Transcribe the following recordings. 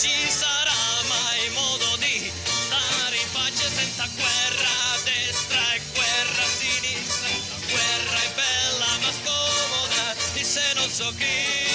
ci sarà mai modo di stare in pace senza guerra a destra e guerra a sinistra. La guerra è bella ma scomoda, disse non so chi.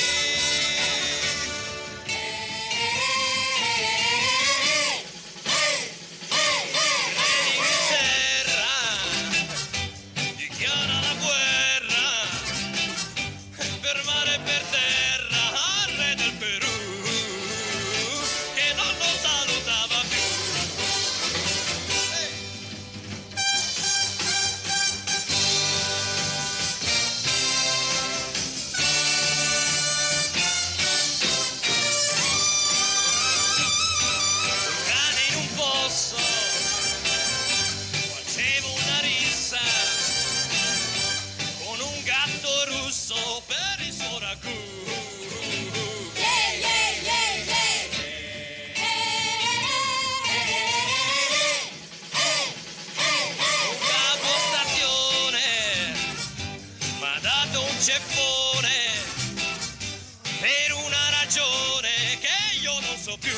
Facevo una rissa con un gatto russo per il suo ragù. Un capostazione m'ha dato un ceffone per una ragione che io non so più.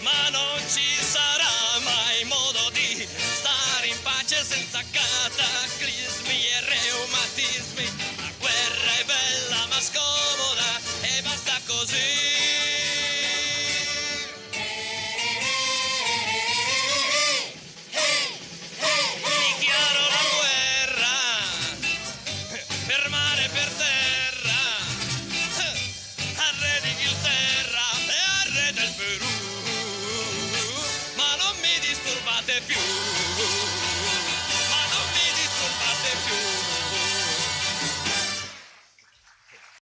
Ma non ci sarà mai modo di stare in pace senza cataclismi e reumatismi. La guerra è bella ma scomoda e basta così. Dichiaro la guerra per mare e per terra al re d'Inghilterra e al re del Perù.